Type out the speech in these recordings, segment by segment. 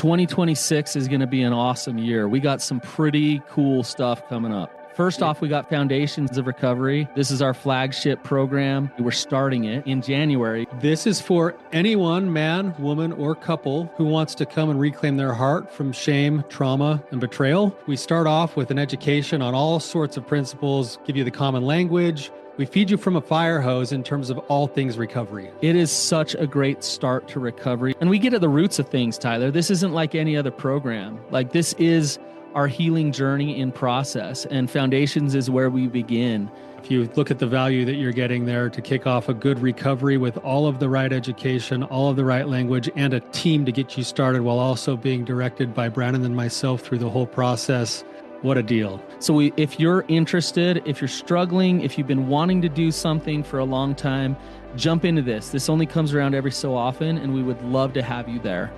2026 is going to be an awesome year. We got some pretty cool stuff coming up. First off, we got Foundations of Recovery. This is our flagship program. We're starting it in January. This is for anyone, man, woman, or couple who wants to come and reclaim their heart from shame, trauma, and betrayal. We start off with an education on all sorts of principles, give you the common language. We feed you from a fire hose in terms of all things recovery. It is such a great start to recovery. And we get at the roots of things, Tyler. This isn't like any other program. Like, this is our healing journey in process, and Foundations is where we begin. If you look at the value that you're getting there to kick off a good recovery with all of the right education, all of the right language, and a team to get you started while also being directed by Brannon and myself through the whole process, what a deal. So if you're interested, if you're struggling, if you've been wanting to do something for a long time, jump into this. This only comes around every so often, and we would love to have you there.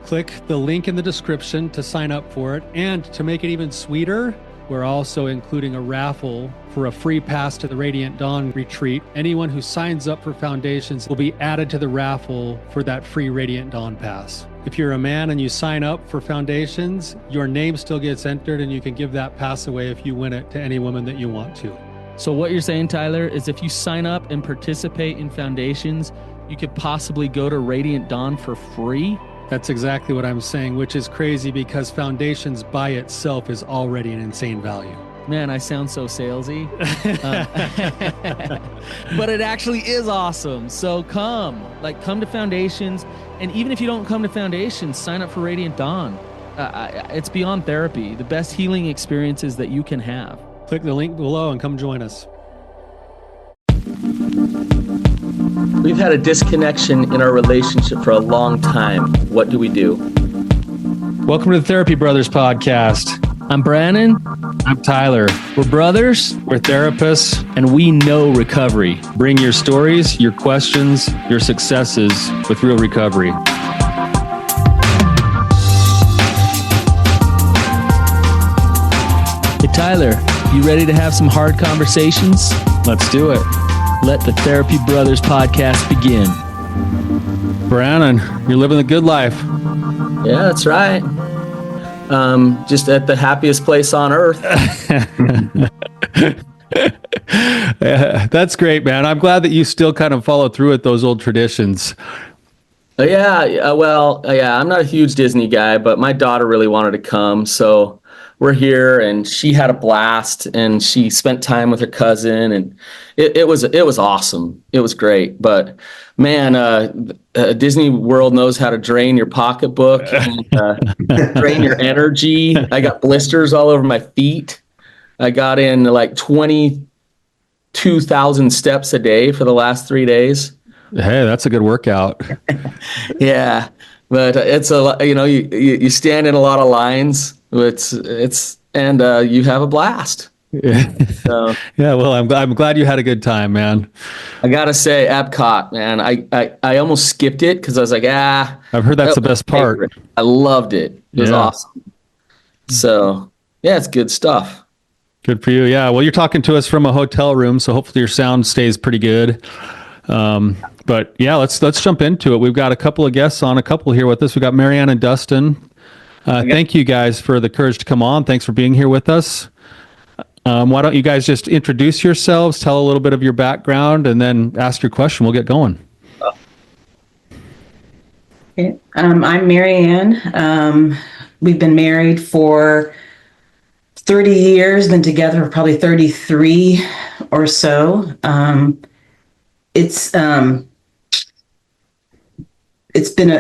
Click the link in the description to sign up for it. And to make it even sweeter, we're also including a raffle for a free pass to the Radiant Dawn retreat. Anyone who signs up for Foundations will be added to the raffle for that free Radiant Dawn pass. If you're a man and you sign up for Foundations, your name still gets entered, and you can give that pass away if you win it to any woman that you want to. So what you're saying, Tyler, is if you sign up and participate in Foundations, you could possibly go to Radiant Dawn for free? That's exactly what I'm saying, which is crazy because Foundations by itself is already an insane value. Man, I sound so salesy. But it actually is awesome. So come to Foundations. And even if you don't come to Foundations, sign up for Radiant Dawn. It's beyond therapy, the best healing experiences that you can have. Click the link below and come join us. We've had a disconnection in our relationship for a long time. What do we do? Welcome to the Therapy Brothers podcast. I'm Brannon. I'm Tyler. We're brothers. We're therapists. And we know recovery. Bring your stories, your questions, your successes with real recovery. Hey, Tyler, you ready to have some hard conversations? Let's do it. Let the Therapy Brothers podcast begin. Brannon, you're living the good life. Yeah, that's right. Just at the happiest place on earth. That's great, man. I'm glad that you still kind of follow through with those old traditions. I'm not a huge Disney guy, but my daughter really wanted to come, so we're here, and she had a blast, and she spent time with her cousin, and it was awesome. It was great, but man, Disney World knows how to drain your pocketbook and drain your energy. I got blisters all over my feet. I got in like 22,000 steps a day for the last 3 days. Hey, that's a good workout. Yeah, but it's you stand in a lot of lines. And you have a blast. So, yeah, well, I'm glad you had a good time, man. I gotta say, Epcot, man, I almost skipped it because I was like, I've heard that's the best part. I loved it. It was awesome. So yeah, it's good stuff. Good for you. Yeah. Well, you're talking to us from a hotel room, so hopefully your sound stays pretty good. But yeah, let's jump into it. We've got a couple of guests on, a couple here with us. We got Marianne and Dustin. Thank you guys for the courage to come on. Thanks for being here with us. Why don't you guys just introduce yourselves, tell a little bit of your background, and then ask your question. We'll get going. Okay. I'm Marianne. We've been married for 30 years, been together for probably 33 or so. It's been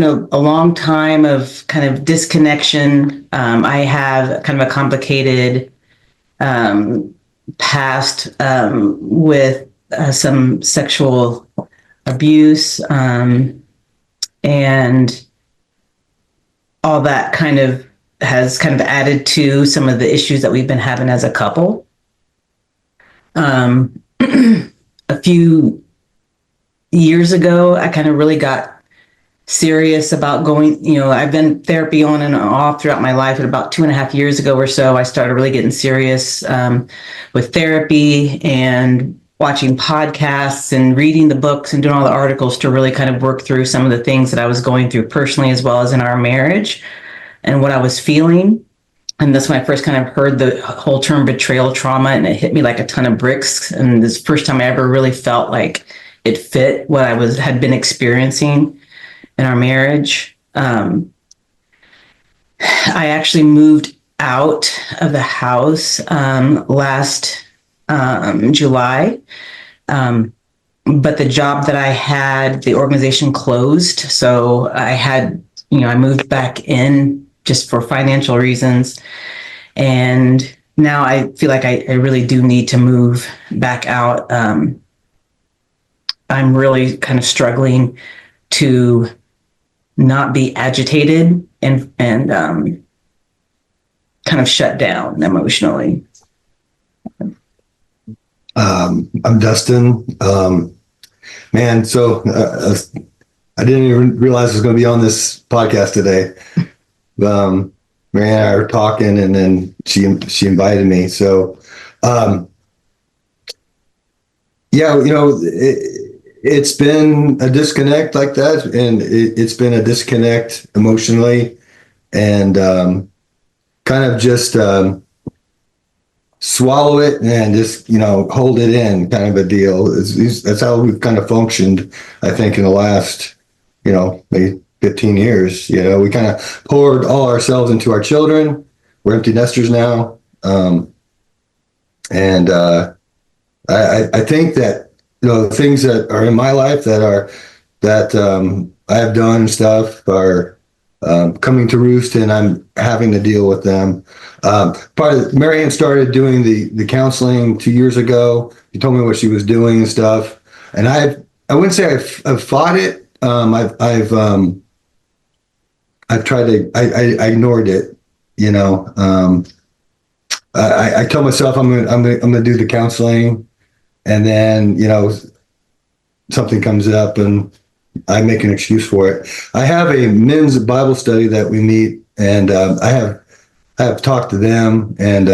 a long time of kind of disconnection. I have kind of a complicated past with some sexual abuse, and all that has added to some of the issues that we've been having as a couple. A few years ago, I kind of really got serious about going, I've been therapy on and off throughout my life. And about 2.5 years ago or so, I started really getting serious with therapy and watching podcasts and reading the books and doing all the articles to really kind of work through some of the things that I was going through personally as well as in our marriage and what I was feeling. And that's when I first kind of heard the whole term betrayal trauma, and it hit me like a ton of bricks. And this first time I ever really felt like it fit what had been experiencing in our marriage. I actually moved out of the house last July. But the job that I had, the organization closed. So I moved back in just for financial reasons. And now I feel like I really do need to move back out. I'm really kind of struggling to not be agitated and kind of shut down emotionally. I'm Dustin. Man, so I didn't even realize I was going to be on this podcast today. Mary and I were talking, and then she invited me. So, it's been a disconnect like that, and it's been a disconnect emotionally, and kind of just swallow it and just hold it in, kind of a deal. That's how we've kind of functioned, I think, in the last maybe 15 years. We kind of poured all ourselves into our children. We're empty nesters now, and I think that things that are in my life that I have done and stuff are coming to roost, and I'm having to deal with them. Marianne started doing the counseling 2 years ago. She told me what she was doing and stuff, and I wouldn't say I've fought it. I've tried to. I ignored it. I tell myself I'm gonna do the counseling, and then something comes up and I make an excuse for it. I have a men's Bible study that we meet, and I have talked to them and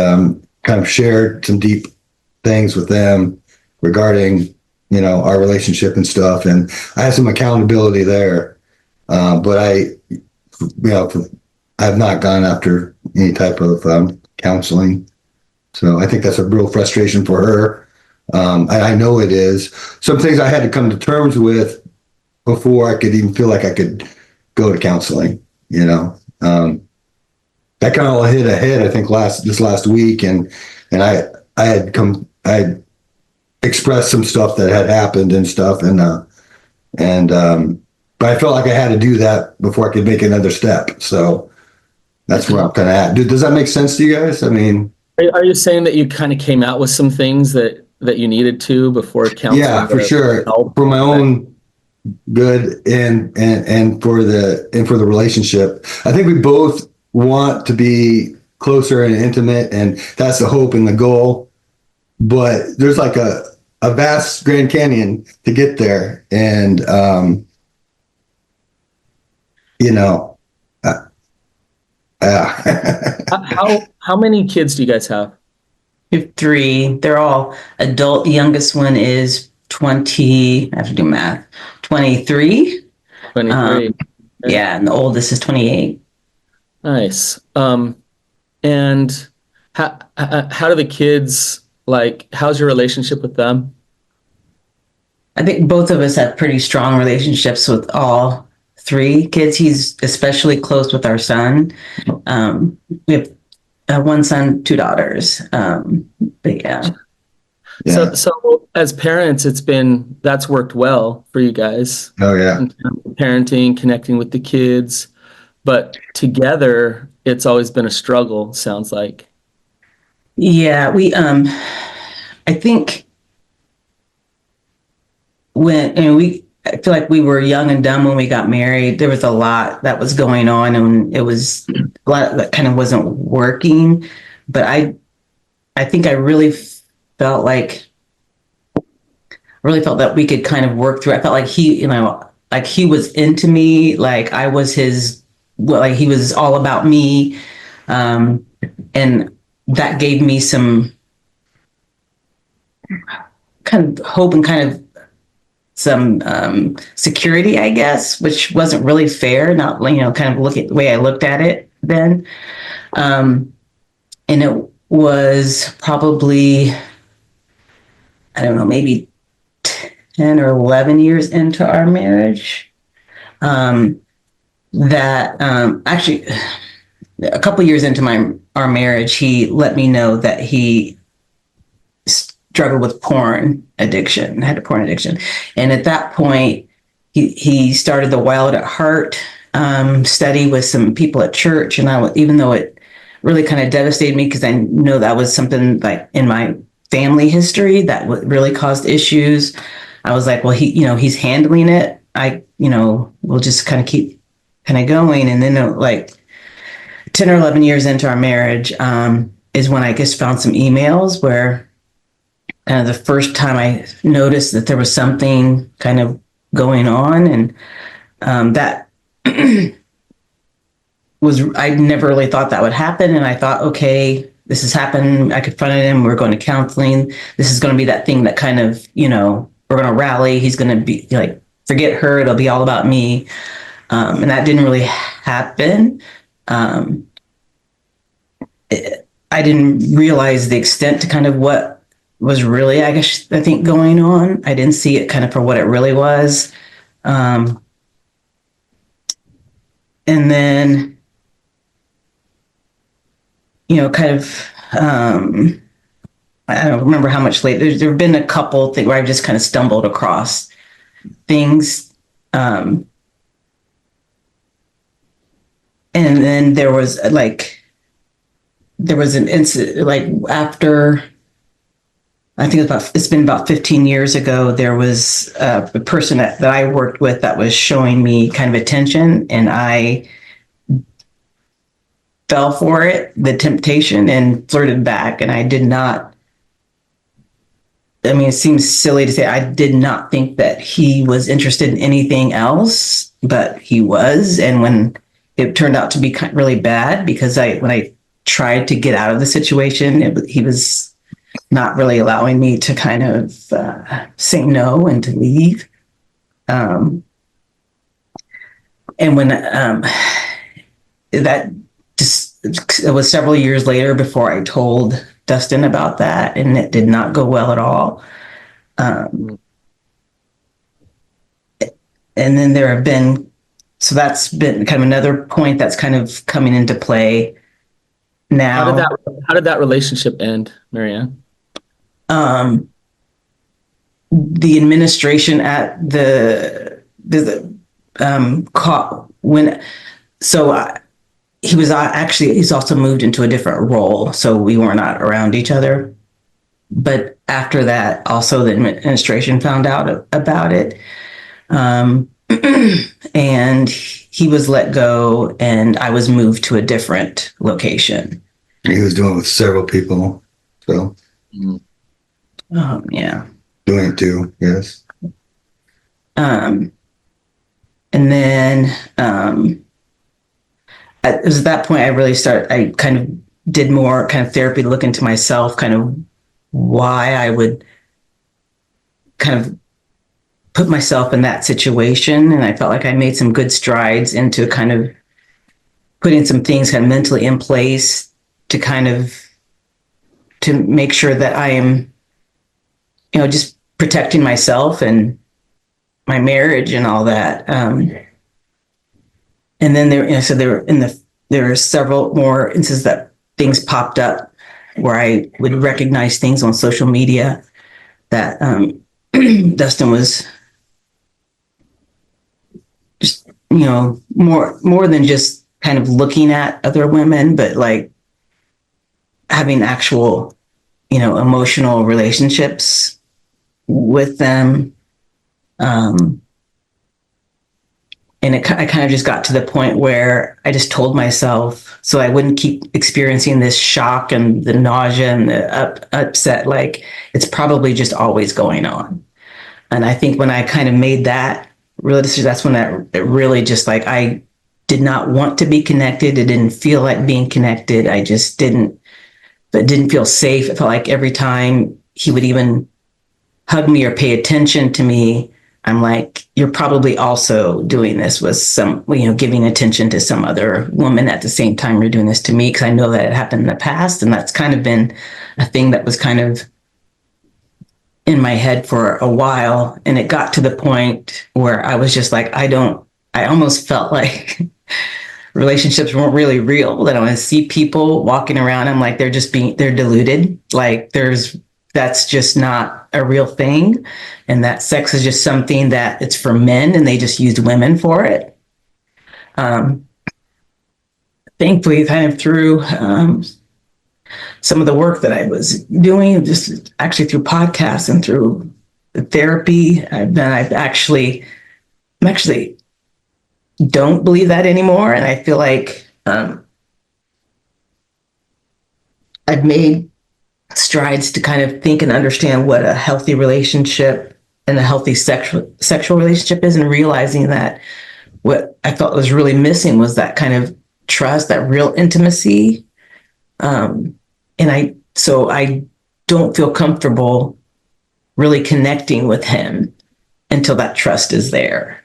kind of shared some deep things with them regarding our relationship and stuff, and I have some accountability there. But I have not gone after any type of counseling, so I think that's a real frustration for her. I know it is. Some things I had to come to terms with before I could even feel like I could go to counseling. That kind of all hit ahead, I think, this last week, and I had expressed some stuff that had happened and stuff, but I felt like I had to do that before I could make another step. So that's where I'm kind of at. Does that make sense to you guys? I mean, are you saying that you kind of came out with some things that you needed to before counseling? Yeah, for sure. For my own good and for the relationship. I think we both want to be closer and intimate, and that's the hope and the goal. But there's like a vast Grand Canyon to get there, and How many kids do you guys have? We have three. They're all adult. The youngest one is 20. I have to do math. 23. 23. Yeah, and the oldest is 28. Nice. And how do the kids, how's your relationship with them? I think both of us have pretty strong relationships with all three kids. He's especially close with our son. We have one son, two daughters. But yeah. So as parents, that's worked well for you guys. Oh yeah. In terms of parenting, connecting with the kids, but together it's always been a struggle, sounds like. Yeah, I think I feel like we were young and dumb when we got married. There was a lot that was going on, and it was a lot that kind of wasn't working. But I think I really felt that we could kind of work through. I felt like he was into me, like I was like he was all about me. And that gave me some kind of hope and kind of some security, I guess, which wasn't really fair. Not, kind of look at the way I looked at it then. And it was probably, I don't know, maybe 10 or 11 years into our marriage. That actually, a couple years into our marriage, he let me know that he struggled with had a porn addiction. And at that point, he started the Wild at Heart study with some people at church. And even though it really kind of devastated me, because I know that was something like in my family history that really caused issues, I was like, well, he's handling it. We'll just kind of keep kind of going. And then like 10 or 11 years into our marriage is when I just found some emails where the first time I noticed that there was something kind of going on. And that I never really thought that would happen. And I thought, okay, this has happened. I confronted him. We're going to counseling. This is going to be that thing that kind of, we're going to rally. He's going to be like, forget her. It'll be all about me. And that didn't really happen. I didn't realize the extent to kind of what was really, I think, going on. I didn't see it kind of for what it really was. And then, kind of, I don't remember how much later, there have been a couple things where I've just kind of stumbled across things. And then there was an incident, like after, I think it's been about 15 years ago, there was a person that I worked with that was showing me kind of attention, and I fell for it, the temptation, and flirted back. And I did not, it seems silly to say, I did not think that he was interested in anything else, but he was. And when it turned out to be really bad, because when I tried to get out of the situation, he was not really allowing me to kind of say no and to leave. And when that just, it was several years later before I told Dustin about that, and it did not go well at all. And then there have been, so that's been kind of another point that's kind of coming into play now. How did that relationship end, Marianne? The administration at he's also moved into a different role, so we were not around each other. But after that, also the administration found out about it. And he was let go, and I was moved to a different location. He was doing it with several people, so yeah, doing it too, yes. And then it was at that point I kind of did more kind of therapy to look into myself, kind of why I would kind of put myself in that situation. And I felt like I made some good strides into kind of putting some things kind of mentally in place to kind of, to make sure that I am, just protecting myself and my marriage and all that. And then there were several more instances that things popped up where I would recognize things on social media that Dustin was just, more than just kind of looking at other women, but like having actual, emotional relationships with them. And I kind of just got to the point where I just told myself, so I wouldn't keep experiencing this shock and the nausea and the upset, like it's probably just always going on. And I think when I kind of made that real decision, that's when it really just like, I did not want to be connected. It didn't feel like being connected. I just didn't feel safe. It felt like every time he would even hug me or pay attention to me, I'm like, you're probably also doing this with some, giving attention to some other woman at the same time you're doing this to me, because I know that it happened in the past. And that's kind of been a thing that was kind of in my head for a while. And it got to the point where I was just like, I almost felt like relationships weren't really real. That I want to see people walking around, I'm like, they're deluded. Like that's just not a real thing. And that sex is just something that it's for men and they just used women for it. Thankfully, kind of through some of the work that I was doing, just actually through podcasts and through therapy, I'm actually don't believe that anymore. And I feel like I've made strides to kind of think and understand what a healthy relationship and a healthy sexual relationship is, and realizing that what I felt was really missing was that kind of trust, that real intimacy. So I don't feel comfortable really connecting with him until that trust is there.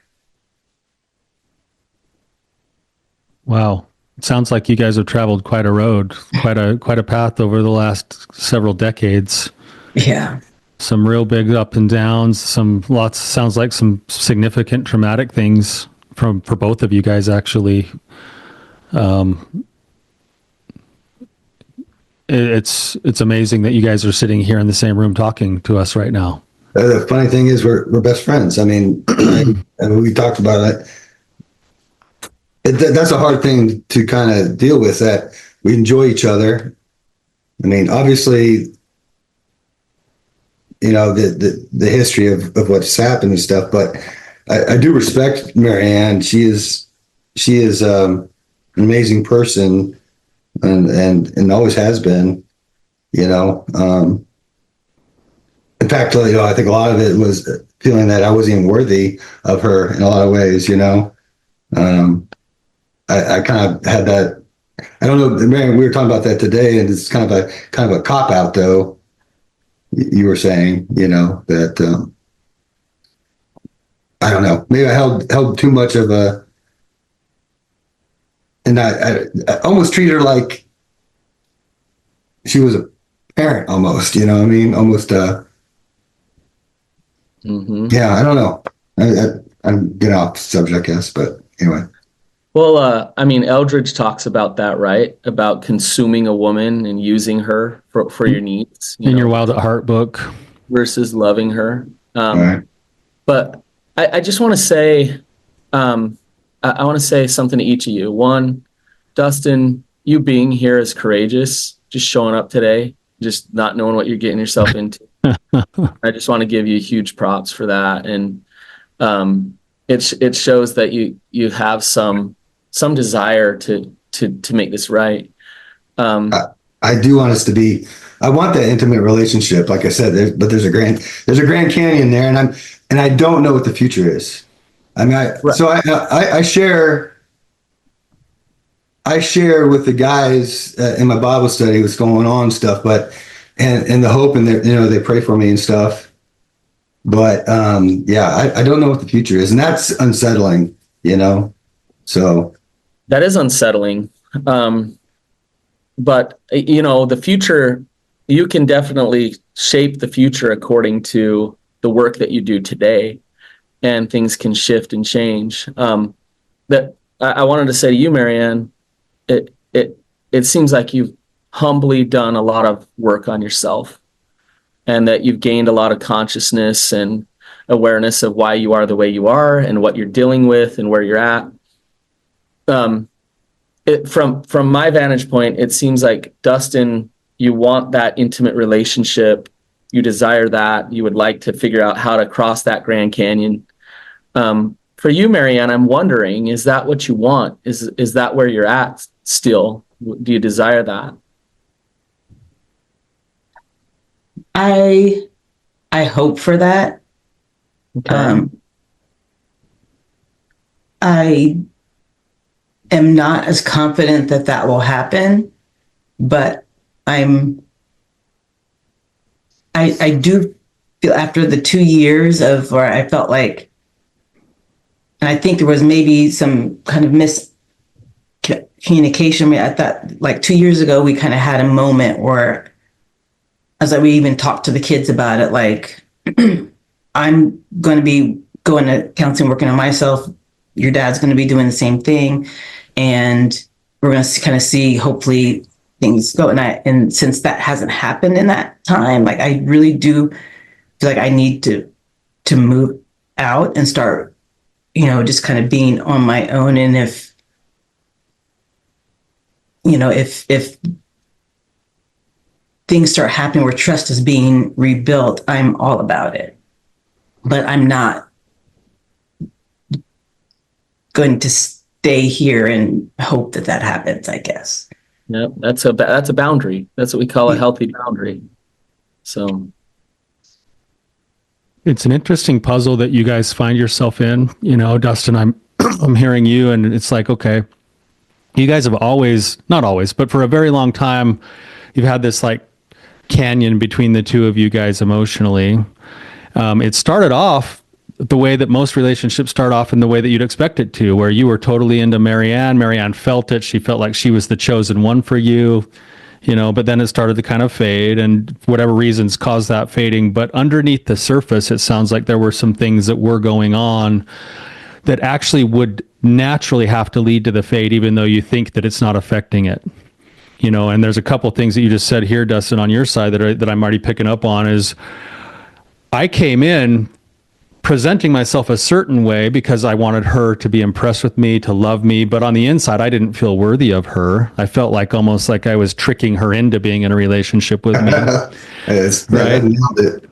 Wow. It sounds like you guys have traveled quite a road, quite a path over the last several decades. Yeah. Some real big up and downs, sounds like some significant traumatic things for both of you guys, actually. It's amazing that you guys are sitting here in the same room talking to us right now. The funny thing is we're best friends. I mean, and we talked about it. That's a hard thing to kind of deal with, that we enjoy each other. I mean, obviously, the history of what's happened and stuff, but I do respect Marianne. She is an amazing person, and always has been, in fact, I think a lot of it was feeling that I wasn't even worthy of her in a lot of ways, I kind of had that. I don't know, Marianne, we were talking about that today, and it's kind of a cop out, though. You were saying, that I don't know. Maybe I held too much of a, and I almost treated her like she was a parent, almost. You know what I mean? Almost. Yeah, I don't know. I'm getting off the subject, I guess, but anyway. Well, Eldridge talks about that, right? About consuming a woman and using her for your needs. In your Wild at Heart book. Versus loving her. Right. But I just want to say, I want to say something to each of you. One, Dustin, you being here is courageous. Just showing up today, just not knowing what you're getting yourself into. I just want to give you huge props for that. And it shows that you have some desire to make this right. I do want us to be. I want that intimate relationship, like I said. But there's a Grand Canyon there, and I don't know what the future is. I mean, Right. So I share with the guys in my Bible study what's going on and stuff, but and the hope, and they pray for me and stuff. But I don't know what the future is, and that's unsettling. So That is unsettling. But the future, you can definitely shape the future according to the work that you do today, and things can shift and change. That I wanted to say to you, Marianne, it seems like you've humbly done a lot of work on yourself, and that you've gained a lot of consciousness and awareness of why you are the way you are and what you're dealing with and where you're at. From my vantage point, it seems like, Dustin, you want that intimate relationship. You desire that. You would like to figure out how to cross that Grand Canyon. For you, Marianne, I'm wondering, is that what you want? Is that where you're at still? Do you desire that? I hope for that. Okay. I am not as confident that will happen, but I do feel after the 2 years of where I felt like, and I think there was maybe some kind of miscommunication. I mean, I thought like 2 years ago, we kind of had a moment where I was like, we even talked to the kids about it. Like, I'm going to be going to counseling, working on myself. Your dad's going to be doing the same thing. And we're going to kind of see, hopefully, things go. And since that hasn't happened in that time, like, I really do feel like I need to move out and start, just kind of being on my own. And if things start happening where trust is being rebuilt, I'm all about it. But I'm not going to stay here and hope that happens, I guess. Yep, that's a boundary. That's what we call a healthy boundary. So It's an interesting puzzle that you guys find yourself in. Dustin, I'm hearing you, and it's like, okay, you guys have always, not always, but for a very long time, you've had this like canyon between the two of you guys emotionally. It started off the way that most relationships start off, in the way that you'd expect it to, where you were totally into Marianne. Marianne felt it. She felt like she was the chosen one for you, but then it started to kind of fade, and whatever reasons caused that fading. But underneath the surface, it sounds like there were some things that were going on that actually would naturally have to lead to the fade, even though you think that it's not affecting it. And there's a couple things that you just said here, Dustin, on your side that I'm already picking up on. Is I came in presenting myself a certain way because I wanted her to be impressed with me, to love me. But on the inside, I didn't feel worthy of her. I felt like almost like I was tricking her into being in a relationship with me. Right? Nailed it.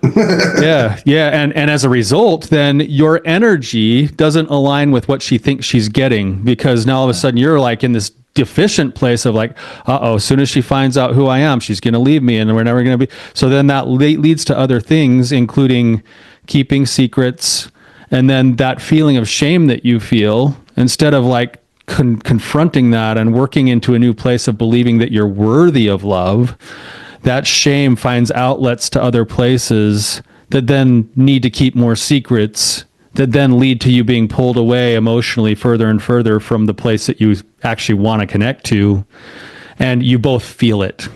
Yeah. And as a result, then your energy doesn't align with what she thinks she's getting, because now all of a sudden you're like in this deficient place of like, as soon as she finds out who I am, she's going to leave me and we're never going to be. So then that leads to other things, including keeping secrets, and then that feeling of shame that you feel, instead of like confronting that and working into a new place of believing that you're worthy of love, that shame finds outlets to other places that then need to keep more secrets, that then lead to you being pulled away emotionally further and further from the place that you actually want to connect to. And you both feel it.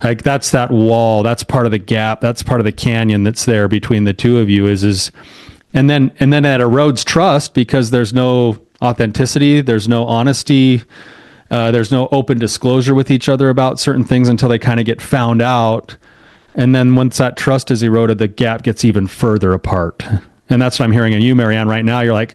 Like that's that wall, that's part of the gap, that's part of the canyon that's there between the two of you and then that erodes trust, because there's no authenticity, there's no honesty, there's no open disclosure with each other about certain things until they kind of get found out. And then once that trust is eroded, the gap gets even further apart. And that's what I'm hearing in you, Marianne, right now. You're like,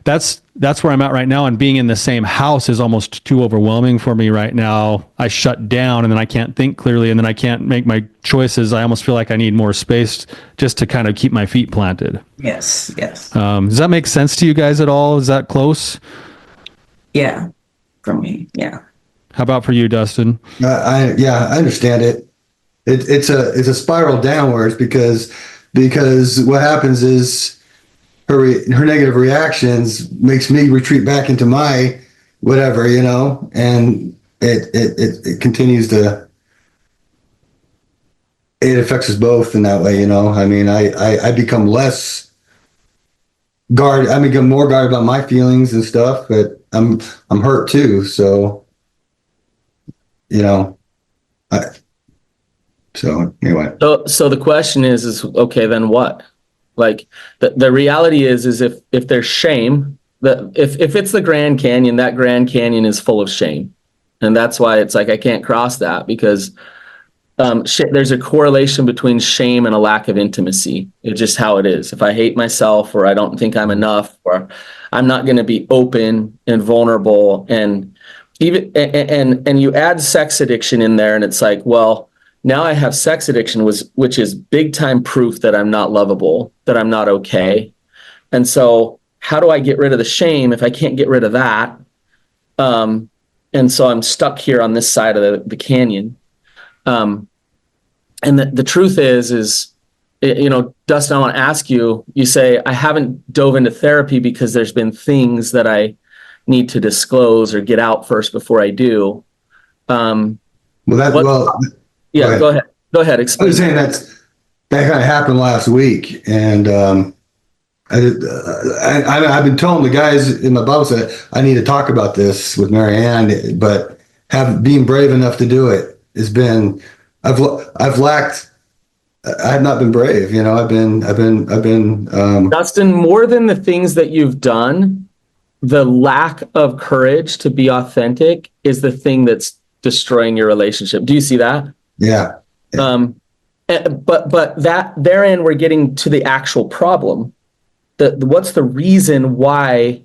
that's where I'm at right now. And being in the same house is almost too overwhelming for me right now. I shut down, and then I can't think clearly, and then I can't make my choices. I almost feel like I need more space just to kind of keep my feet planted. Yes. Does that make sense to you guys at all? Is that close? Yeah, for me, yeah. How about for you, Dustin? I understand it. It's a spiral downwards because what happens is her negative reactions makes me retreat back into my whatever, and it continues to, it affects us both in that way, I mean, I become less guarded. I become more guarded about my feelings and stuff, but I'm hurt too. So, so anyway. So the question is okay, then what? Like the reality is if there's shame, that if it's the Grand Canyon, that Grand Canyon is full of shame. And that's why it's like, I can't cross that, because there's a correlation between shame and a lack of intimacy. It's just how it is. If I hate myself, or I don't think I'm enough, or I'm not going to be open and vulnerable, and even, and you add sex addiction in there, and it's like, well, now I have sex addiction, which is big time proof that I'm not lovable, that I'm not okay. And so how do I get rid of the shame if I can't get rid of that? And so I'm stuck here on this side of the canyon. And the truth is, Dustin, I want to ask you, you say, I haven't dove into therapy because there's been things that I need to disclose or get out first before I do. Yeah, go ahead. Go ahead. Explain. I was saying that kind of happened last week, and I've been telling the guys in my Bible study I need to talk about this with Marianne, but being brave enough to do it has been I've lacked. I have not been brave. I've been. Dustin, more than the things that you've done, the lack of courage to be authentic is the thing that's destroying your relationship. Do you see that? Yeah. But that therein we're getting to the actual problem. What's the reason why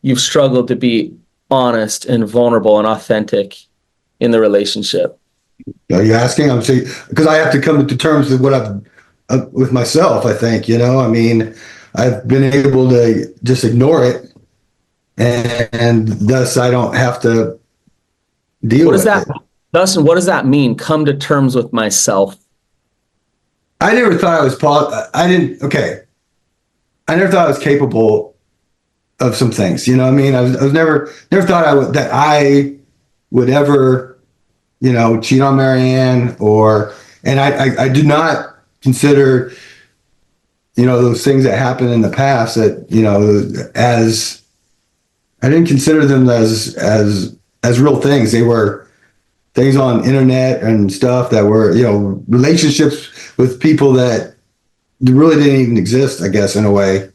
you've struggled to be honest and vulnerable and authentic in the relationship? Are you asking? I'm saying because I have to come to terms with what I've with myself. I think I mean, I've been able to just ignore it, and thus I don't have to deal with it. Dustin, what does that mean? Come to terms with myself. I never thought I was. I didn't. Okay. I never thought I was capable of some things. I mean, I was never thought I would ever, cheat on Marianne and I do not consider, those things that happened in the past that, as I didn't consider them as real things. They were things on internet and stuff that were, relationships with people that really didn't even exist, I guess, in a way.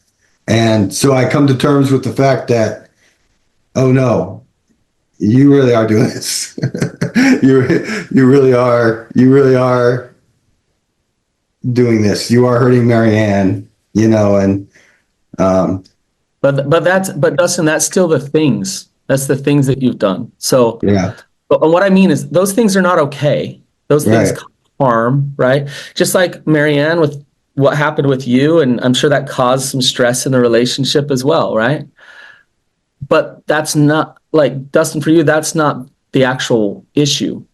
And so I come to terms with the fact that, oh no, you really are doing this. you really are doing this. You are hurting Marianne, and but Dustin, that's still the things. That's the things that you've done. So yeah. But what I mean is those things are not okay. Those things cause harm, right? Just like Marianne with what happened with you, and I'm sure that caused some stress in the relationship as well, right? But that's not, like, Dustin, for you, that's not the actual issue.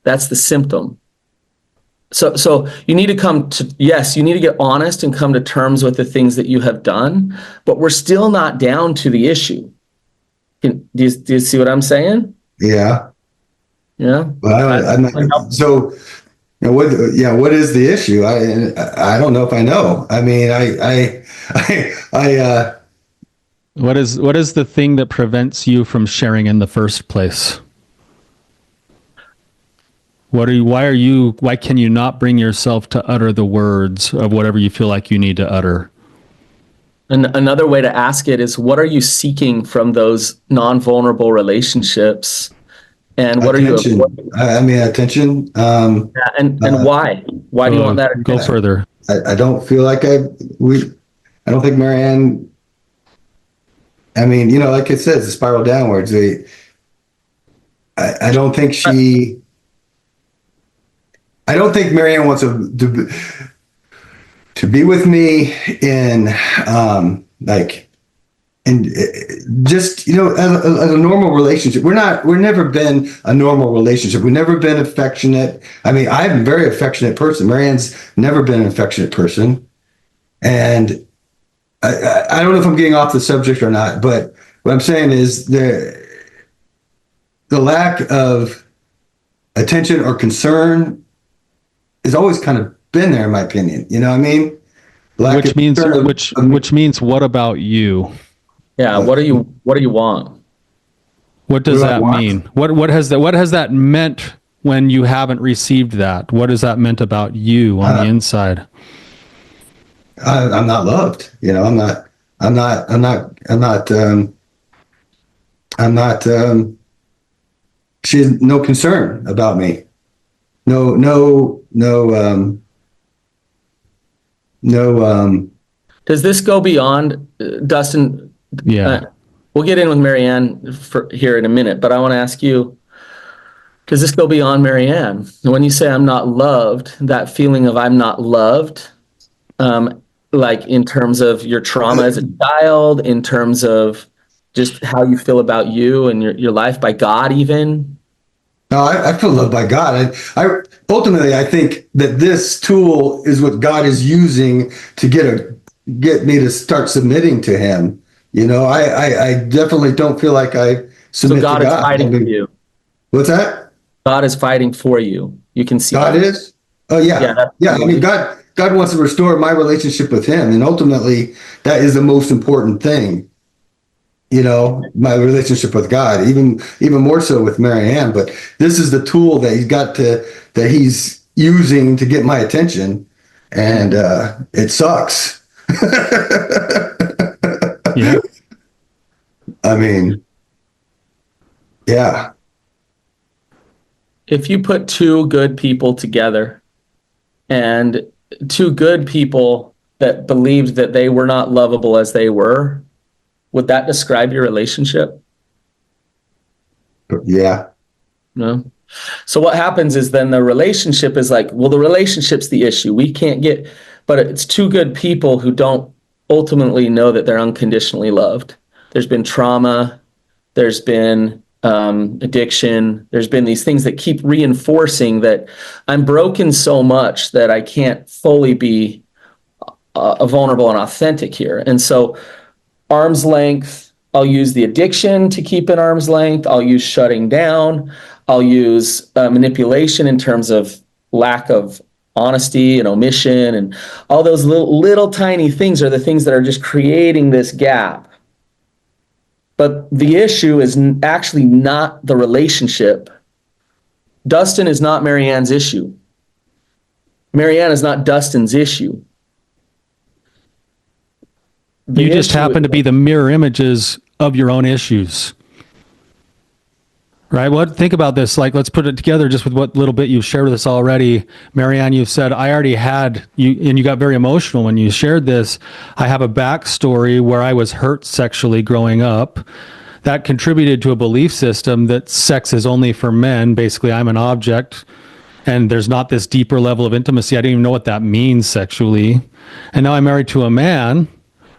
That's the symptom. So you need to you need to get honest and come to terms with the things that you have done, but we're still not down to the issue. Do you see what I'm saying? Yeah. Yeah. Well, so what is the issue? I don't know if I know. I mean, What is the thing that prevents you from sharing in the first place? Why can you not bring yourself to utter the words of whatever you feel like you need to utter? And another way to ask it is, what are you seeking from those non-vulnerable relationships? And what attention. are you? I mean, attention. And why? Why do you want that? Go further. I don't feel like I don't think Marianne. I mean, like it says, the spiral downwards. I don't think she. I don't think Marianne wants to be with me in and just as a normal relationship. We're never been a normal relationship. We've never been affectionate. I mean, I'm a very affectionate person. Marianne's never been an affectionate person, and I don't know if I'm getting off the subject or not, but what I'm saying is the lack of attention or concern has always kind of been there, in my opinion. You know what I mean? Which means what about you? Yeah. What do you want? What does that mean? What has that meant when you haven't received that? What has that meant about you on the inside? I'm not loved. I'm not. She has no concern about me. No. Does this go beyond, Dustin? Yeah. We'll get in with Marianne here in a minute, but I want to ask you, does this go beyond Marianne? When you say I'm not loved, that feeling of I'm not loved, like in terms of your trauma as a child, in terms of just how you feel about you and your life, by God even? No, I feel loved by God. I ultimately, I think that this tool is what God is using to get me to start submitting to Him. I definitely don't feel like I submit to God. So God is fighting for you. What's that? God is fighting for you. You can see God that. is? Oh yeah. Yeah. I mean, God God wants to restore my relationship with him. And ultimately, that is the most important thing. You know, my relationship with God, even more so with Marianne. But this is the tool that he's using to get my attention. And it sucks. Yeah. I mean, yeah. If you put two good people together and two good people that believed that they were not lovable as they were, would that describe your relationship? Yeah. No. So what happens is then the relationship is like, well, the relationship's the issue. We can't get, but it's two good people who don't ultimately know that they're unconditionally loved. There's been trauma. There's been addiction. There's been these things that keep reinforcing that I'm broken so much that I can't fully be vulnerable and authentic here. And so arm's length, I'll use the addiction to keep an arm's length. I'll use shutting down. I'll use manipulation in terms of lack of honesty and omission, and all those little tiny things are the things that are just creating this gap. But the issue is actually not the relationship. Dustin is not Marianne's issue. Marianne is not Dustin's issue. You just happen to be the mirror images of your own issues. Right? Think about this. Like, let's put it together just with what little bit you've shared with us already. Marianne, you've said, I already had you, and you got very emotional when you shared this. I have a backstory where I was hurt sexually growing up. That contributed to a belief system that sex is only for men. Basically, I'm an object, and there's not this deeper level of intimacy. I didn't even know what that means sexually. And now I'm married to a man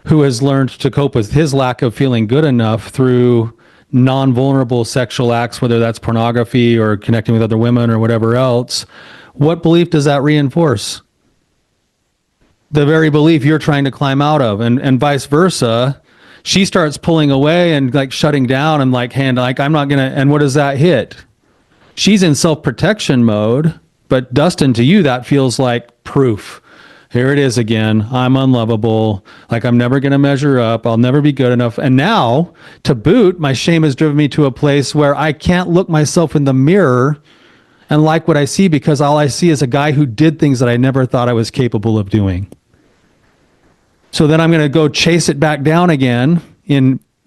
who has learned to cope with his lack of feeling good enough through non-vulnerable sexual acts, whether that's pornography or connecting with other women or whatever else. What belief does that reinforce? The very belief you're trying to climb out of, and vice versa. She starts pulling away and like shutting down and like I'm not gonna, and what does that hit? She's in self-protection mode, but Dustin, to you, that feels like proof. Here it is again. I'm unlovable. Like I'm never going to measure up. I'll never be good enough. And now, to boot, my shame has driven me to a place where I can't look myself in the mirror and like what I see, because all I see is a guy who did things that I never thought I was capable of doing. So then I'm going to go chase it back down again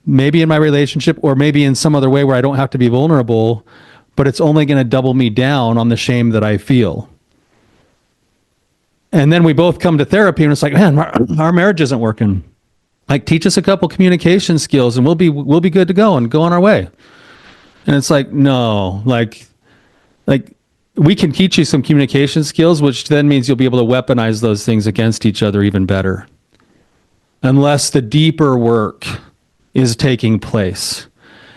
maybe in my relationship or maybe in some other way where I don't have to be vulnerable, but it's only going to double me down on the shame that I feel. And then we both come to therapy and it's like, man, our marriage isn't working. Like, teach us a couple communication skills and we'll be good to go and go on our way. And it's like, no, like we can teach you some communication skills, which then means you'll be able to weaponize those things against each other even better. Unless the deeper work is taking place.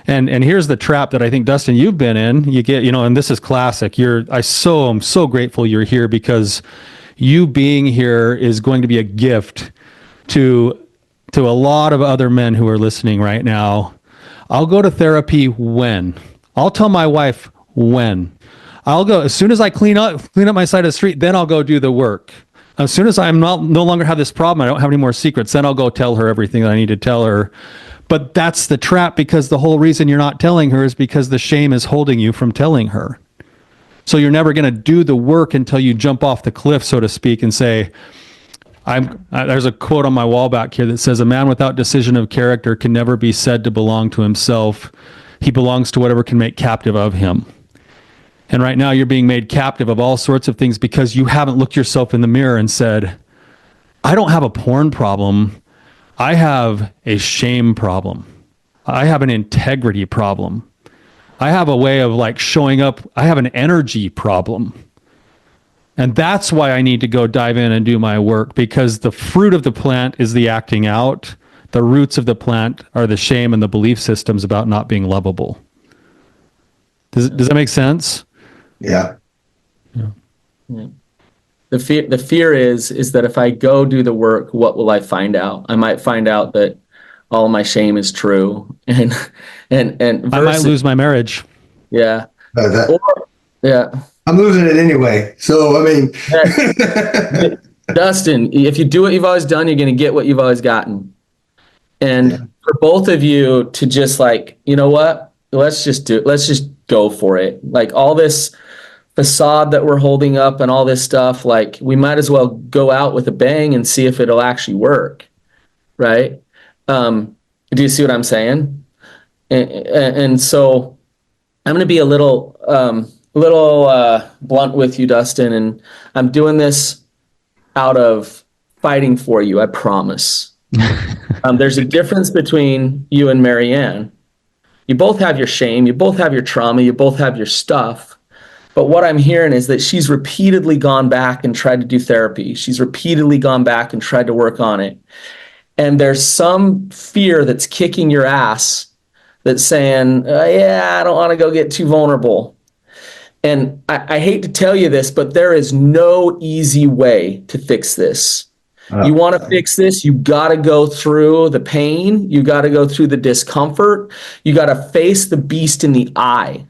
And here's the trap that I think, Dustin, you've been in. You get, and this is classic. I'm so grateful you're here, because you being here is going to be a gift to a lot of other men who are listening right now. I'll go to therapy when. I'll tell my wife when. I'll go as soon as I clean up my side of the street, then I'll go do the work. As soon as I'm no longer have this problem, I don't have any more secrets, then I'll go tell her everything that I need to tell her. But that's the trap, because the whole reason you're not telling her is because the shame is holding you from telling her. So you're never going to do the work until you jump off the cliff, so to speak, and say, there's a quote on my wall back here that says, a man without decision of character can never be said to belong to himself. He belongs to whatever can make captive of him. And right now you're being made captive of all sorts of things because you haven't looked yourself in the mirror and said, I don't have a porn problem. I have a shame problem. I have an integrity problem. I have a way of like showing up. I have an energy problem. And that's why I need to go dive in and do my work, because the fruit of the plant is the acting out. The roots of the plant are the shame and the belief systems about not being lovable. Does that make sense? Yeah. Yeah. The fear is that if I go do the work, what will I find out? I might find out that all my shame is true, and versus, I might lose my marriage. Yeah. That, yeah. I'm losing it anyway. So, I mean, Dustin, if you do what you've always done, you're going to get what you've always gotten. And Yeah. for both of you to just like, you know what? Let's just go for it. Like all this facade that we're holding up and all this stuff, like we might as well go out with a bang and see if it'll actually work. Right? Do you see what I'm saying? And so I'm going to be a little blunt with you, Dustin, and I'm doing this out of fighting for you. I promise. There's a difference between you and Marianne. You both have your shame. You both have your trauma. You both have your stuff. But what I'm hearing is that she's repeatedly gone back and tried to do therapy. She's repeatedly gone back and tried to work on it. And there's some fear that's kicking your ass that's saying, yeah, I don't want to go get too vulnerable. And I hate to tell you this, but there is no easy way to fix this. You want to fix this, you got to go through the pain. You got to go through the discomfort. You got to face the beast in the eye.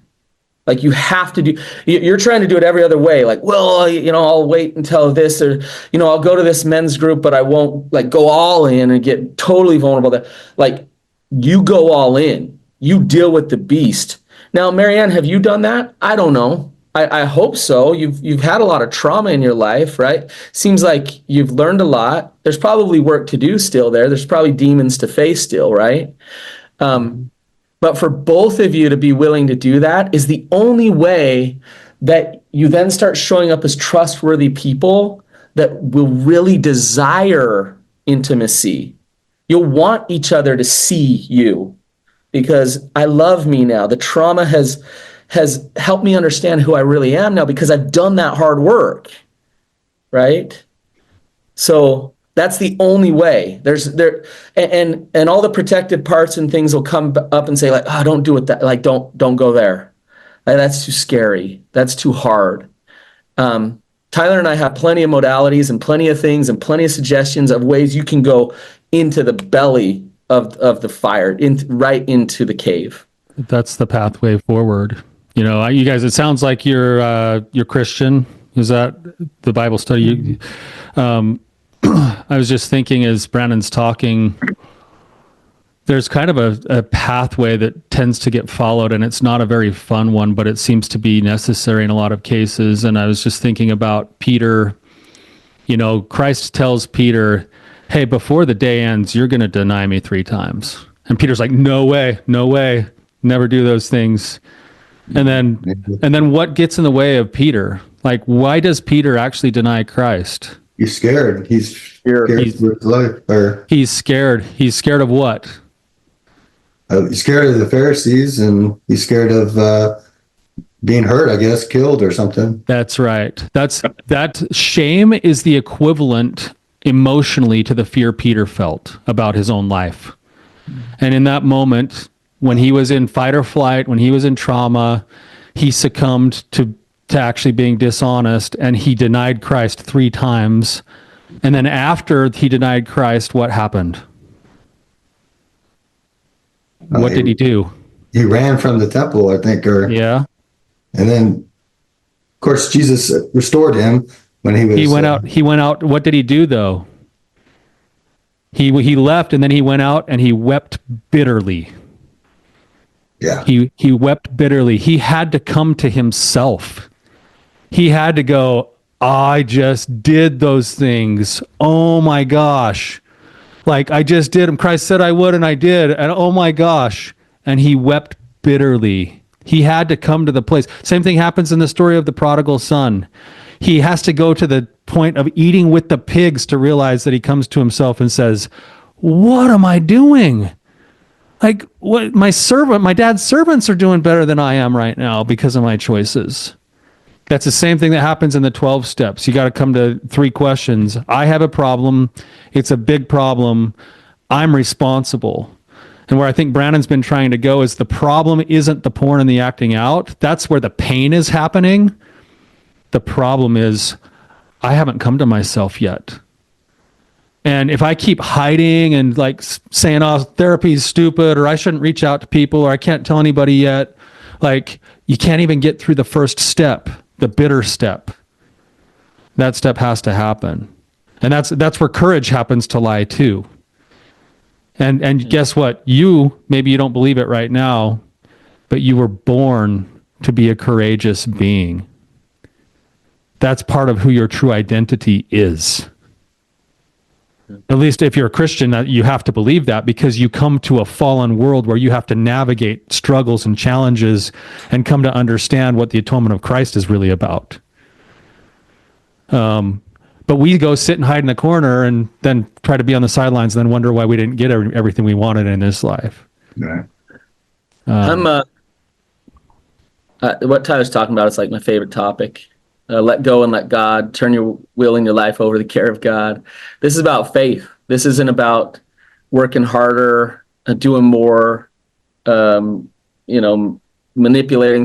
Like you have to do, you're trying to do it every other way. Like, well, I'll wait until this, or, I'll go to this men's group, but I won't like go all in and get totally vulnerable there. Like you go all in, you deal with the beast. Now, Marianne, have you done that? I don't know. I hope so. You've had a lot of trauma in your life, right? Seems like you've learned a lot. There's probably work to do still there. There's probably demons to face still, right? But for both of you to be willing to do that is the only way that you then start showing up as trustworthy people that will really desire intimacy. You'll want each other to see you because I love me now. The trauma has helped me understand who I really am now because I've done that hard work, right? So that's the only way. And all the protected parts and things will come up and say like, oh, don't do it that, like, don't go there. Like, that's too scary. That's too hard. Tyler and I have plenty of modalities and plenty of things and plenty of suggestions of ways you can go into the belly of the fire, right into the cave. That's the pathway forward. You guys, it sounds like you're Christian. Is that the Bible study? I was just thinking as Brannon's talking, there's kind of a pathway that tends to get followed, and it's not a very fun one, but it seems to be necessary in a lot of cases. And I was just thinking about Peter. Christ tells Peter, hey, before the day ends, you're going to deny me 3 times. And Peter's like, no way, never do those things. And then what gets in the way of Peter? Like, why does Peter actually deny Christ? He's scared. He's scared for his life. He's scared. He's scared of what? He's scared of the Pharisees, and he's scared of being hurt, I guess, killed or something. That's right. That shame is the equivalent emotionally to the fear Peter felt about his own life. And in that moment, when he was in fight or flight, when he was in trauma, he succumbed to actually being dishonest, and he denied Christ 3 times. And then after he denied Christ, what happened? What did he do? He ran from the temple, I think, yeah. And then, of course, Jesus restored him when he was. He went out. What did he do though? He left, and then he went out and he wept bitterly. Yeah. He wept bitterly. He had to come to himself. He had to go, I just did those things. Oh my gosh. Like I just did them. Christ said I would, and I did. And oh my gosh. And he wept bitterly. He had to come to the place. Same thing happens in the story of the prodigal son. He has to go to the point of eating with the pigs to realize that he comes to himself and says, what am I doing? Like what my dad's servants are doing better than I am right now because of my choices. That's the same thing that happens in the 12 steps. You got to come to 3 questions. I have a problem. It's a big problem. I'm responsible. And where I think Brannon's been trying to go is the problem isn't the porn and the acting out. That's where the pain is happening. The problem is I haven't come to myself yet. And if I keep hiding and like saying, oh, therapy is stupid, or I shouldn't reach out to people, or I can't tell anybody yet, like you can't even get through the first step, the bitter step. That step has to happen. And that's where courage happens to lie too. And guess what? Maybe you don't believe it right now, but you were born to be a courageous being. That's part of who your true identity is. At least if you're a Christian, you have to believe that, because you come to a fallen world where you have to navigate struggles and challenges and come to understand what the atonement of Christ is really about. But we go sit and hide in the corner and then try to be on the sidelines and then wonder why we didn't get everything we wanted in this life. Right. What Tyler's talking about is like my favorite topic. Let go and let God. Turn your will and your life over to the care of God. This is about faith. This isn't about working harder, doing more, manipulating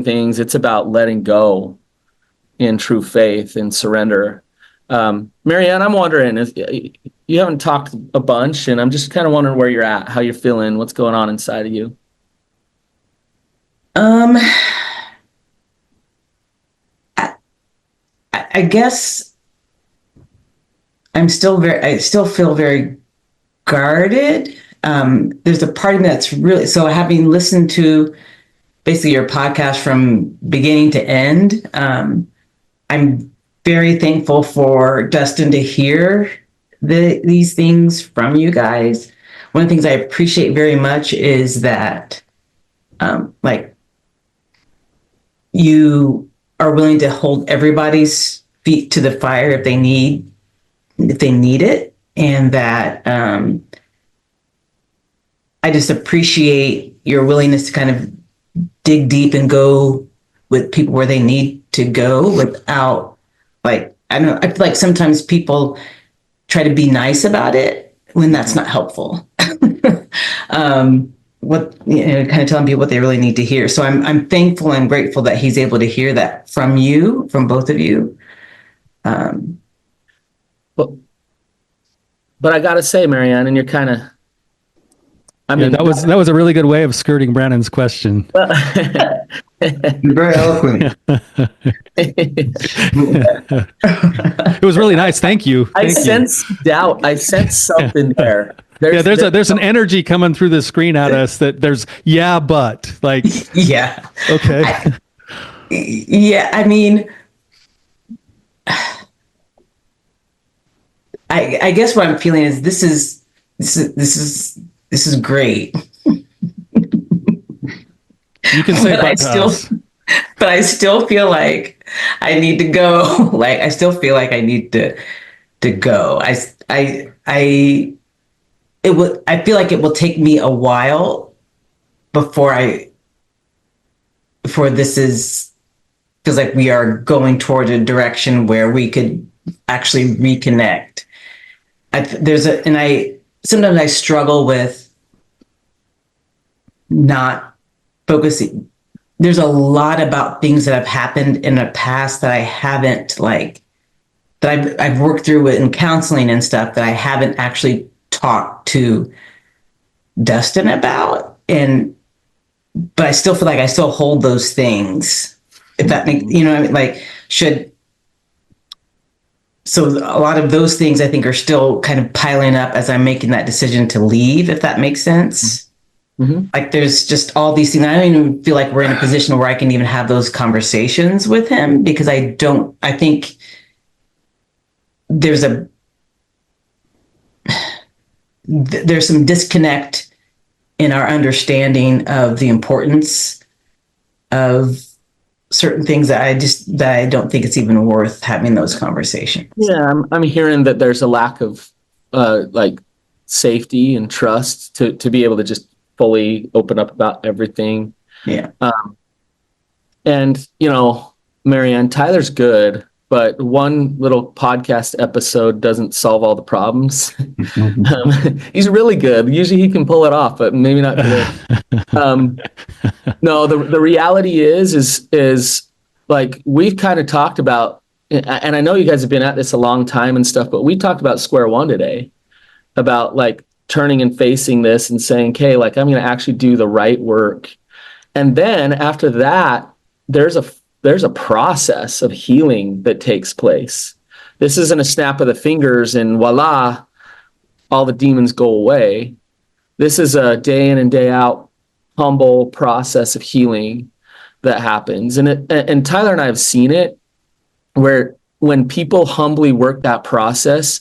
things. It's about letting go in true faith and surrender. Marianne, I'm wondering, you haven't talked a bunch, and I'm just kind of wondering where you're at, how you're feeling, what's going on inside of you. I guess I still feel very guarded. There's a part of me that's really, so having listened to basically your podcast from beginning to end, I'm very thankful for Dustin to hear these things from you guys. One of the things I appreciate very much is that, you are willing to hold everybody's feet to the fire if they need it, and that I just appreciate your willingness to kind of dig deep and go with people where they need to go without, I don't know, I feel like sometimes people try to be nice about it when that's not helpful. Kind of telling people what they really need to hear. So I'm thankful and grateful that he's able to hear that from you, from both of you. But I gotta say, Marianne, and you're kind of, that was a really good way of skirting Brannon's question. You're very eloquent. It was really nice. Thank you. I sense doubt. I sense something there. There's an energy coming through the screen at us that there's, but like, yeah. Okay. I mean, I guess what I'm feeling is this is great. You can say but I still feel like I need to go. I still feel like I need to go. I feel like it will take me a while before feels like we are going toward a direction where we could actually reconnect. Sometimes I struggle with not focusing. There's a lot about things that have happened in the past that I haven't that I've worked through in counseling and stuff that I haven't actually talked to Dustin about. But I still feel like I still hold those things. If that makes, so a lot of those things I think are still kind of piling up as I'm making that decision to leave, if that makes sense. Mm-hmm. There's just all these things. I don't even feel like we're in a position where I can even have those conversations with him, because I think there's some disconnect in our understanding of the importance of certain things that I don't think it's even worth having those conversations. Yeah, I'm hearing that there's a lack of safety and trust to be able to just fully open up about everything. Yeah. And Marianne, Tyler's good, but one little podcast episode doesn't solve all the problems. He's really good. Usually he can pull it off, but maybe not today. No, the reality is we've kind of talked about, and I know you guys have been at this a long time and stuff, but we talked about square one today, about turning and facing this and saying, okay, I'm going to actually do the right work. And then after that, there's a process of healing that takes place. This isn't a snap of the fingers and voila, all the demons go away. This is a day in and day out humble process of healing that happens. And Tyler and I have seen it where when people humbly work that process,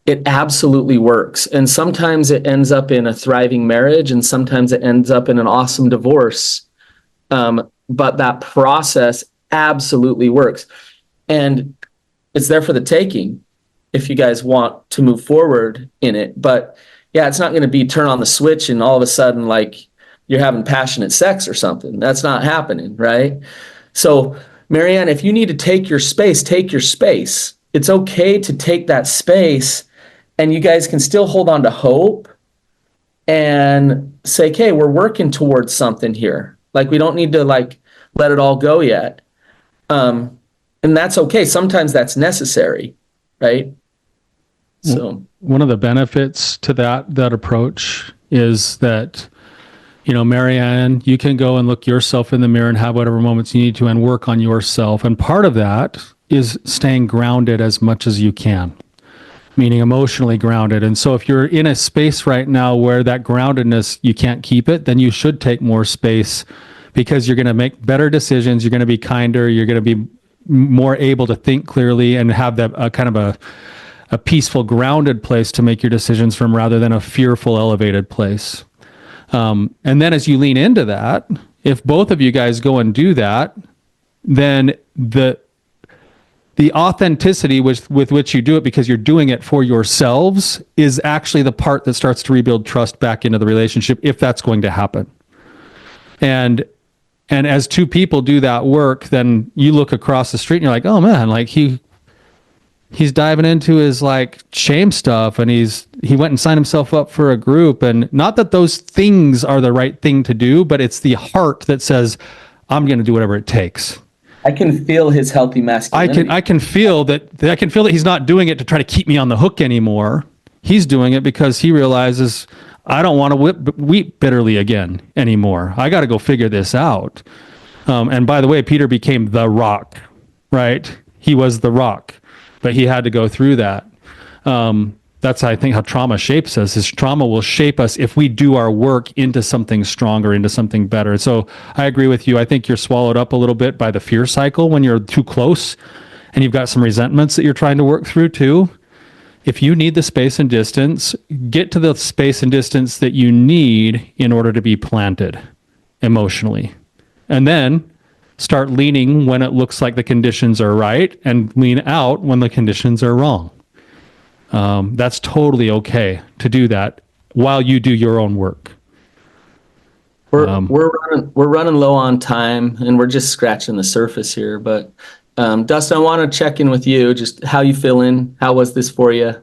it absolutely works. And sometimes it ends up in a thriving marriage, and sometimes it ends up in an awesome divorce. But that process absolutely works. And it's there for the taking if you guys want to move forward in it. But yeah, it's not going to be turn on the switch and all of a sudden like you're having passionate sex or something. That's not happening, right? So Marianne, if you need to take your space, take your space. It's okay to take that space, and you guys can still hold on to hope and say, okay, we're working towards something here. Like, we don't need to like let it all go yet. And that's okay. Sometimes that's necessary, right? So one of the benefits to that approach is that, you know, Marianne, you can go and look yourself in the mirror and have whatever moments you need to and work on yourself. And part of that is staying grounded as much as you can, meaning emotionally grounded. And so if you're in a space right now where that groundedness, you can't keep it, then you should take more space, because you're going to make better decisions. You're going to be kinder. You're going to be more able to think clearly and have that kind of a peaceful, grounded place to make your decisions from, rather than a fearful, elevated place. And then as you lean into that, if both of you guys go and do that, then the authenticity with which you do it, because you're doing it for yourselves, is actually the part that starts to rebuild trust back into the relationship, if that's going to happen. And as two people do that work, then you look across the street and you're like, oh man, like he's diving into his like shame stuff, and he went and signed himself up for a group. And not that those things are the right thing to do, but it's the heart that says, I'm going to do whatever it takes. I can feel his healthy masculinity. I can feel that he's not doing it to try to keep me on the hook anymore. He's doing it because he realizes, I don't want to weep bitterly again anymore. I got to go figure this out. And by the way, Peter became the rock, right? He was the rock, but he had to go through that. That's, I think, how trauma shapes us. Is trauma will shape us if we do our work into something stronger, into something better. So I agree with you. I think you're swallowed up a little bit by the fear cycle when you're too close, and you've got some resentments that you're trying to work through too. If you need the space and distance, get to the space and distance that you need in order to be planted emotionally. And then start leaning when it looks like the conditions are right, and lean out when the conditions are wrong. That's totally okay to do that while you do your own work. We're running low on time, and we're just scratching the surface here. But Dustin, I want to check in with you. Just how you feeling? How was this for you?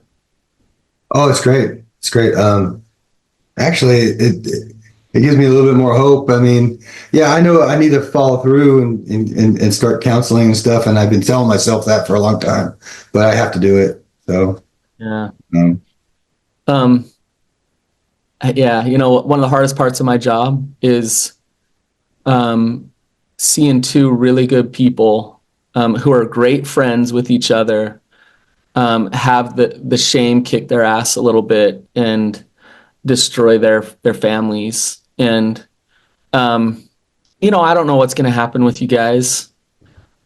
Oh, it's great. It's great. Actually, it gives me a little bit more hope. I mean, yeah, I know I need to follow through and start counseling and stuff. And I've been telling myself that for a long time, but I have to do it. So, yeah. Yeah, you know, one of the hardest parts of my job is seeing two really good people who are great friends with each other have the shame kick their ass a little bit and destroy their families. And you know, I don't know what's going to happen with you guys,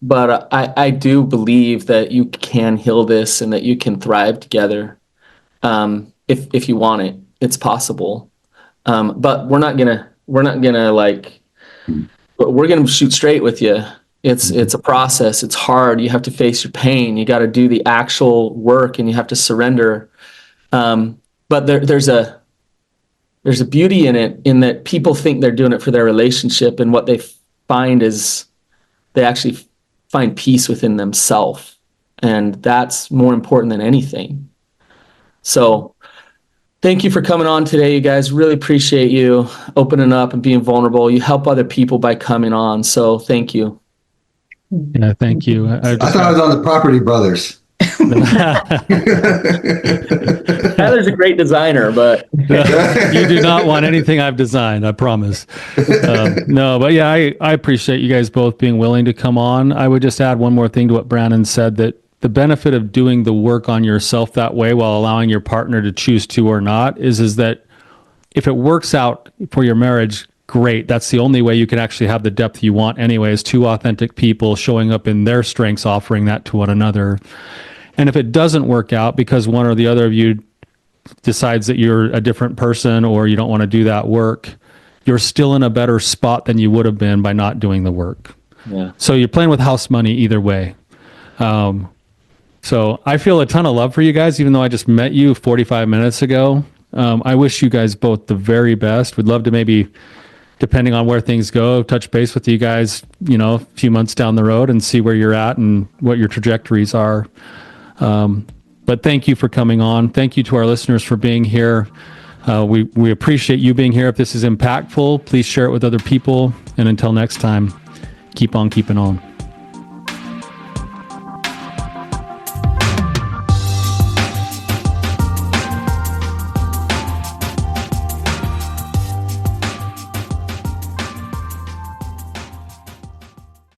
but I do believe that you can heal this and that you can thrive together. If you want it, it's possible. But we're gonna shoot straight with you. It's a process. It's hard. You have to face your pain. You got to do the actual work, and you have to surrender. But there's a beauty in it, in that people think they're doing it for their relationship, and what they find is they actually find peace within themselves, and that's more important than anything. So thank you for coming on today, you guys. Really appreciate you opening up and being vulnerable. You help other people by coming on, so thank you. Yeah, thank you. I thought I was on the Property Brothers. Tyler's a great designer, but you do not want anything I've designed, I promise. No, but yeah, I appreciate you guys both being willing to come on. I would just add one more thing to what Brannon said, that the benefit of doing the work on yourself that way while allowing your partner to choose to or not is that if it works out for your marriage, great. That's the only way you can actually have the depth you want anyway, is two authentic people showing up in their strengths, offering that to one another. And if it doesn't work out because one or the other of you decides that you're a different person or you don't want to do that work, you're still in a better spot than you would have been by not doing the work. Yeah. So you're playing with house money either way. So I feel a ton of love for you guys, even though I just met you 45 minutes ago. I wish you guys both the very best. We'd love to maybe, depending on where things go, touch base with you guys, a few months down the road and see where you're at and what your trajectories are. But thank you for coming on. Thank you to our listeners for being here. We appreciate you being here. If this is impactful, please share it with other people. And until next time, keep on keeping on.